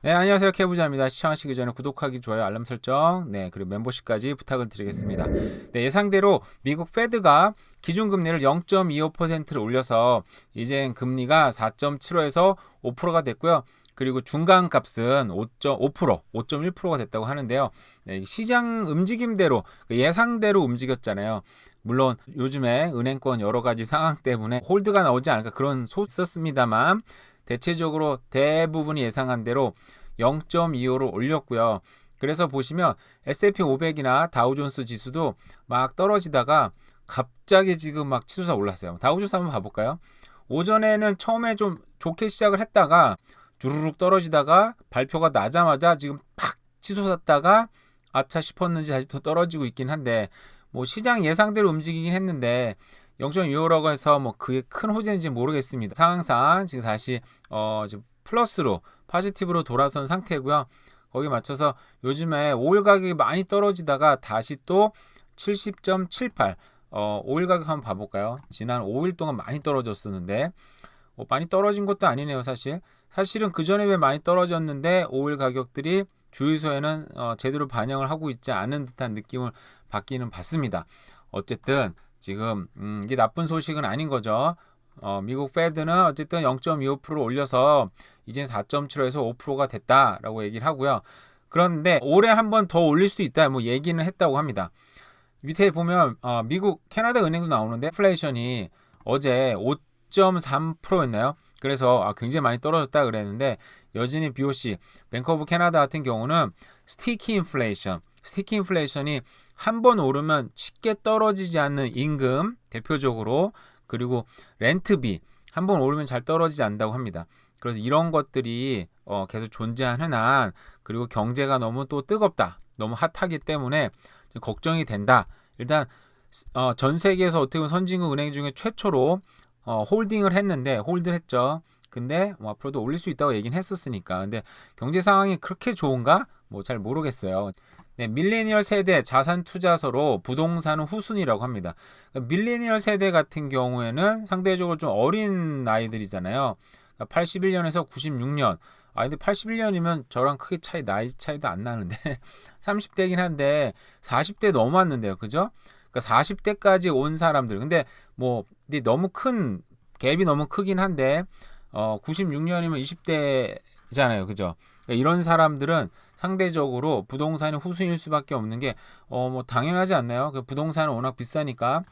네, 안녕하세요. 케부자입니다. 시청하시기 전에 구독하기, 좋아요, 알람 설정, 그리고 멤버십까지 부탁을 드리겠습니다. 네, 예상대로 미국 페드가 기준금리를 0.25%를 올려서 이젠 금리가 4.75에서 5%가 됐고요. 그리고 중간값은 5.5%, 5.1%가 됐다고 하는데요. 네, 시장 움직임대로, 예상대로 움직였잖아요. 물론 요즘에 은행권 여러 가지 상황 때문에 홀드가 나오지 않을까 그런 소식 썼습니다만 대체적으로 대부분이 예상한 대로 0.25로 올렸고요. 그래서 보시면 S&P 500이나 다우존스 지수도 막 떨어지다가 갑자기 지금 막 치솟아 올랐어요. 다우존스 한번 봐볼까요? 오전에는 처음에 좀 좋게 시작을 했다가 주르륵 떨어지다가 발표가 나자마자 지금 팍 치솟았다가 아차 싶었는지 다시 또 떨어지고 있긴 한데 뭐 시장 예상대로 움직이긴 했는데 0.25라고 해서 뭐 그게 큰 호재인지 모르겠습니다. 상황상 지금 다시 지금 플러스로 파지티브로 돌아선 상태고요. 거기에 맞춰서 요즘에 오일 가격이 많이 떨어지다가 다시 또 70.78 오일 가격 한번 봐볼까요? 지난 5일 동안 많이 떨어졌었는데 많이 떨어진 것도 아니네요. 사실은 그 전에 왜 많이 떨어졌는데 오일 가격들이 주유소에는 제대로 반영을 하고 있지 않은 듯한 느낌을 받기는 받습니다. 어쨌든 지금 이게 나쁜 소식은 아닌 거죠. 미국 페드는 어쨌든 0.25% 올려서 이제 4.75에서 5%가 됐다라고 얘기를 하고요. 그런데 올해 한 번 더 올릴 수도 있다 뭐 얘기는 했다고 합니다. 밑에 보면 미국 캐나다 은행도 나오는데 인플레이션이 어제 5.3%였나요? 그래서 굉장히 많이 떨어졌다 그랬는데 여전히 BOC 뱅크 오브 캐나다 같은 경우는 스티키 인플레이션이 한 번 오르면 쉽게 떨어지지 않는 임금 대표적으로 그리고 렌트비 한 번 오르면 잘 떨어지지 않는다고 합니다. 그래서 이런 것들이 계속 존재하는 한 그리고 경제가 너무 또 뜨겁다 너무 핫하기 때문에 걱정이 된다. 일단 전 세계에서 어떻게 보면 선진국 은행 중에 최초로 홀딩을 했죠. 근데 뭐 앞으로도 올릴 수 있다고 얘기는 했었으니까. 근데 경제 상황이 그렇게 좋은가? 뭐 잘 모르겠어요. 네, 밀레니얼 세대 자산 투자서로 부동산은 후순위라고 합니다. 그러니까 밀레니얼 세대 같은 경우에는 상대적으로 좀 어린 나이들이잖아요. 그러니까 81년에서 96년. 근데 81년이면 저랑 크게 나이 차이도 안 나는데 30대긴 한데 40대 넘었는데요. 그죠? 그러니까 40대까지 온 사람들. 근데 너무 큰 갭이 너무 크긴 한데 96년이면 20대잖아요. 그죠? 그러니까 이런 사람들은 상대적으로 부동산이 후순위일 수밖에 없는 게 뭐 당연하지 않나요? 그 부동산은 워낙 비싸니까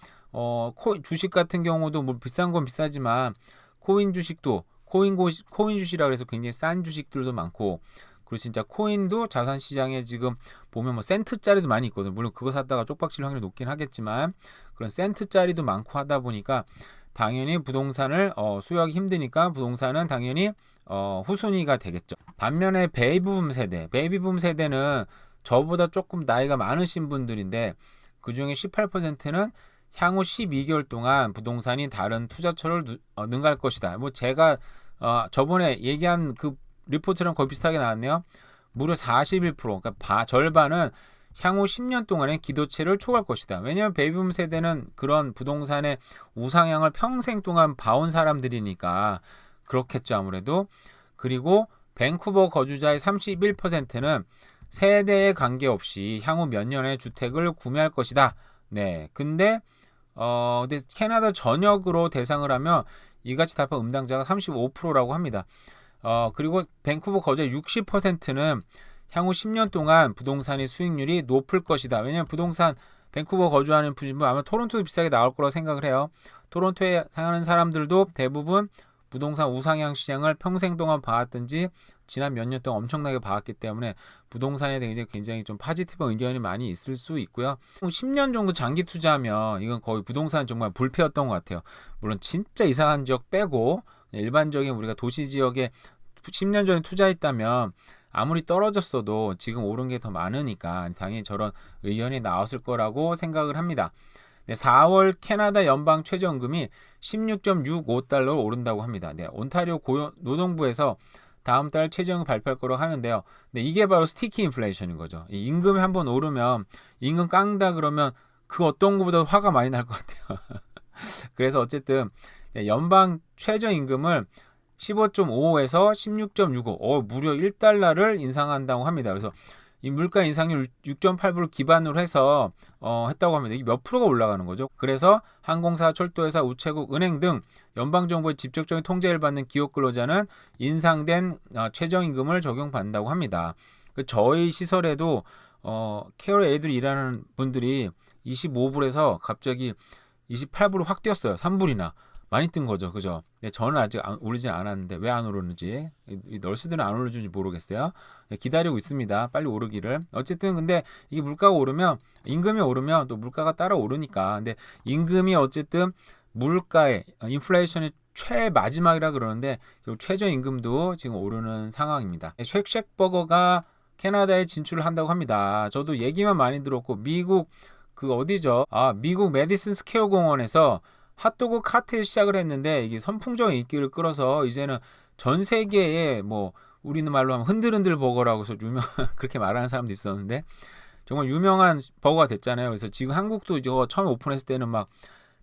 주식 같은 경우도 뭐 비싼 건 비싸지만 코인 주식도 코인 주식이라 그래서 굉장히 싼 주식들도 많고 그리고 진짜 코인도 자산 시장에 지금 보면 뭐 센트짜리도 많이 있거든요. 물론 그거 샀다가 쪽박질 확률이 높긴 하겠지만 그런 센트짜리도 많고 하다 보니까 당연히 부동산을 수요하기 힘드니까 부동산은 당연히 후순위가 되겠죠. 반면에 베이비붐 세대는 저보다 조금 나이가 많으신 분들인데 그 중에 18%는 향후 12개월 동안 부동산이 다른 투자처를 능가할 것이다. 뭐 제가 저번에 얘기한 그 리포트랑 거의 비슷하게 나왔네요. 무려 41%, 그러니까 절반은 향후 10년 동안의 기도체를 초과할 것이다. 왜냐하면 베이비붐 세대는 그런 부동산의 우상향을 평생 동안 봐온 사람들이니까 그렇겠죠 아무래도. 그리고 밴쿠버 거주자의 31%는 세대에 관계없이 향후 몇 년의 주택을 구매할 것이다. 네, 근데 캐나다 전역으로 대상을 하면 이같이 답한 응답자가 35%라고 합니다. 그리고 밴쿠버 거주자 60%는 향후 10년 동안 부동산의 수익률이 높을 것이다. 왜냐하면 부동산 밴쿠버 거주하는 분은 아마 토론토도 비싸게 나올 거라고 생각을 해요. 토론토에 사는 사람들도 대부분 부동산 우상향 시장을 평생 동안 봐왔든지 지난 몇 년 동안 엄청나게 봐왔기 때문에 부동산에 대해 굉장히 좀 파지티브 의견이 많이 있을 수 있고요. 10년 정도 장기 투자하면 이건 거의 부동산 정말 불패였던 것 같아요. 물론 진짜 이상한 지역 빼고 일반적인 우리가 도시 지역에 10년 전에 투자했다면 아무리 떨어졌어도 지금 오른 게 더 많으니까 당연히 저런 의견이 나왔을 거라고 생각을 합니다. 네, 4월 캐나다 연방 최저임금이 16.65달러로 오른다고 합니다. 네, 온타리오 노동부에서 다음 달 최저임금 발표할 거라고 하는데요. 네, 이게 바로 스티키 인플레이션인 거죠. 이 임금이 한번 오르면 임금 깡다 그러면 그 어떤 것보다 화가 많이 날 것 같아요. 그래서 어쨌든 연방 최저임금을 15.55에서 16.65, 무려 1달러를 인상한다고 합니다. 그래서 이 물가 인상률 6.8%를 기반으로 해서 했다고 합니다. 이게 몇 프로가 올라가는 거죠. 그래서 항공사, 철도회사, 우체국, 은행 등 연방정부의 직접적인 통제를 받는 기업 근로자는 인상된 최저임금을 적용받는다고 합니다. 저희 시설에도 케어 에이드로 일하는 분들이 25불에서 갑자기 28불로 확 뛰었어요. 3불이나. 많이 뜬 거죠. 그죠? 네, 저는 아직 오르진 않았는데 왜 안 오르는지, 이 널스들은 안 오르는지 모르겠어요. 네, 기다리고 있습니다. 빨리 오르기를. 어쨌든 근데 이게 물가가 오르면, 임금이 오르면 또 물가가 따라 오르니까. 근데 임금이 어쨌든 물가의 인플레이션의 최마지막이라 그러는데 최저임금도 지금 오르는 상황입니다. 쉑쉑버거가 캐나다에 진출을 한다고 합니다. 저도 얘기만 많이 들었고, 미국 그 어디죠? 미국 메디슨 스퀘어 공원에서 핫도그 카트 시작을 했는데 이게 선풍적인 인기를 끌어서 이제는 전 세계에 뭐 우리는 말로 하면 흔들흔들 버거라고 해서 유명 그렇게 말하는 사람도 있었는데 정말 유명한 버거가 됐잖아요. 그래서 지금 한국도 이거 처음 오픈했을 때는 막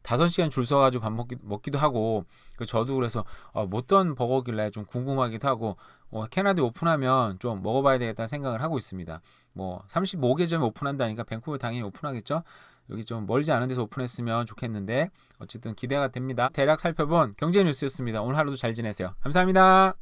5시간 줄 서가지고 밥 먹기도 하고, 저도 그래서 뭐 어떤 버거길래 좀 궁금하기도 하고, 캐나다에 오픈하면 좀 먹어봐야 되겠다는 생각을 하고 있습니다. 뭐 35개점에 오픈한다니까 밴쿠버 당연히 오픈하겠죠. 여기 좀 멀지 않은 데서 오픈했으면 좋겠는데 어쨌든 기대가 됩니다. 대략 살펴본 경제 뉴스였습니다. 오늘 하루도 잘 지내세요. 감사합니다.